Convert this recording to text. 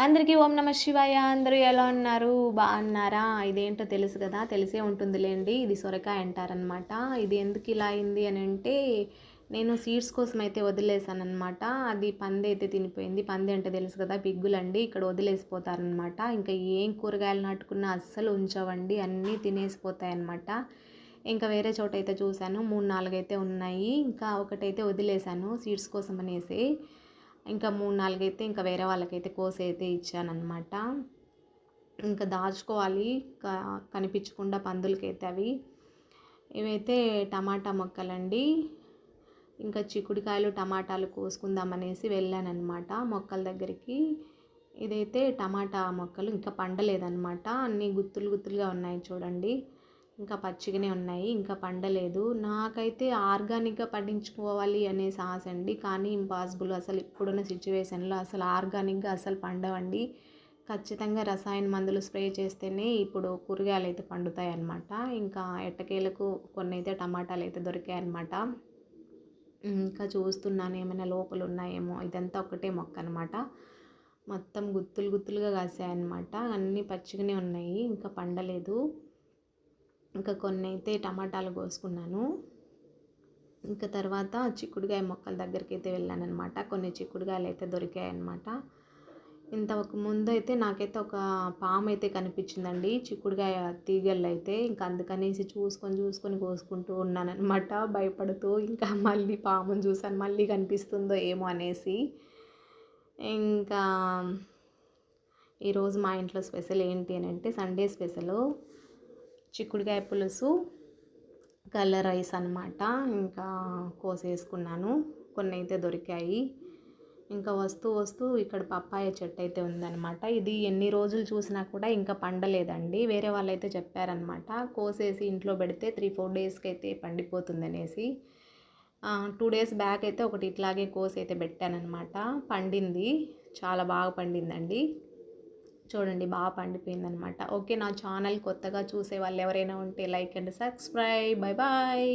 అందరికీ ఓం నమ శివాయ. అందరూ ఎలా ఉన్నారు? బాగున్నారా? ఇదేంటో తెలుసు కదా, తెలిసే ఉంటుందిలేండి. ఇది సొరకాయ అంటారనమాట. ఇది ఎందుకు ఇలా అయింది అని అంటే, నేను సీడ్స్ కోసం అయితే వదిలేసానమాట. అది పంది అయితే తినిపోయింది. పంది అంటే తెలుసు కదా, పిగ్గులండి. ఇక్కడ వదిలేసిపోతారనమాట. ఇంకా ఏం కూరగాయలు నాటుకున్నా అస్సలు ఉంచవండి, అన్నీ తినేసిపోతాయన్నమాట. ఇంకా వేరే చోట అయితే చూశాను, 3-4 అయితే ఉన్నాయి. ఇంకా ఒకటైతే వదిలేశాను సీడ్స్ కోసం అనేసి. ఇంకా 3-4 అయితే ఇంకా వేరే వాళ్ళకైతే కోసి అయితే ఇచ్చానన్నమాట. ఇంకా దాచుకోవాలి కనిపించకుండా పందులకైతే అవి. ఇవైతే టమాటా మొక్కలండి. ఇంకా చిక్కుడుకాయలు టమాటాలు కోసుకుందామనేసి వెళ్ళానన్నమాట మొక్కల దగ్గరికి. ఇదైతే టమాటా మొక్కలు ఇంకా పండలేదన్నమాట. అన్నీ గుత్తులు గుత్తులుగా ఉన్నాయి చూడండి. ఇంకా పచ్చిగానే ఉన్నాయి, ఇంకా పండలేదు. నాకైతే ఆర్గానిక్గా పండించుకోవాలి అనేసి ఆశ అండి, కానీ ఇంపాసిబుల్. అసలు ఇప్పుడున్న సిచ్యువేషన్లో అసలు ఆర్గానిక్గా అసలు పండవండి. ఖచ్చితంగా రసాయన మందులు స్ప్రే చేస్తేనే ఇప్పుడు కూరగాయలు అయితే పండుతాయి అన్నమాట. ఇంకా ఎట్టకేలకు కొన్ని అయితే టమాటాలు అయితే దొరికాయి అన్నమాట. ఇంకా చూస్తున్నాను ఏమైనా లోపల ఉన్నాయేమో. ఇదంతా ఒకటే మొక్క అనమాట. మొత్తం గుత్తులు గుత్తులుగా కాసాయన్నమాట. అన్నీ పచ్చిగానే ఉన్నాయి, ఇంకా పండలేదు. ఇంకా కొన్ని అయితే టమాటాలు కోసుకున్నాను. ఇంకా తర్వాత చిక్కుడుకాయ మొక్కల దగ్గరికి అయితే వెళ్ళానమాట. కొన్ని చిక్కుడుకాయలు అయితే దొరికాయన్నమాట. ఇంతకు ముందు అయితే నాకైతే ఒక పాము అయితే కనిపించిందండి చిక్కుడుకాయ తీగల్లో అయితే. ఇంకా అందుకనేసి చూసుకొని కోసుకుంటూ ఉన్నానన్నమాట భయపడుతూ. ఇంకా మళ్ళీ పాముని చూసాను, మళ్ళీ కనిపిస్తుందో ఏమో అనేసి. ఇంకా ఈరోజు మా ఇంట్లో స్పెషల్ ఏంటి అని అంటే, సండే స్పెషల్ చిక్కుడుకాయ పులుసు, కలర్ రైస్ అన్నమాట. ఇంకా కోసేసుకున్నాను, కొన్ని అయితే దొరికాయి. ఇంకా వస్తూ ఇక్కడ పప్పాయ చెట్టు అయితే ఉందన్నమాట. ఇది ఎన్ని రోజులు చూసినా కూడా ఇంకా పండలేదండి. వేరే వాళ్ళైతే చెప్పారనమాట, కోసేసి ఇంట్లో పెడితే 3-4 డేస్కి అయితే పండిపోతుంది అనేసి. 2 డేస్ బ్యాక్ అయితే ఒకటి ఇట్లాగే కోసి అయితే పెట్టానమాట. పండింది, చాలా బాగా పండిందండి. చూడండి, బాగా పండిపోయిందనమాట. ఓకే, నా ఛానల్ కొత్తగా చూసే వాళ్ళు ఎవరైనా ఉంటే like and subscribe. Bye bye.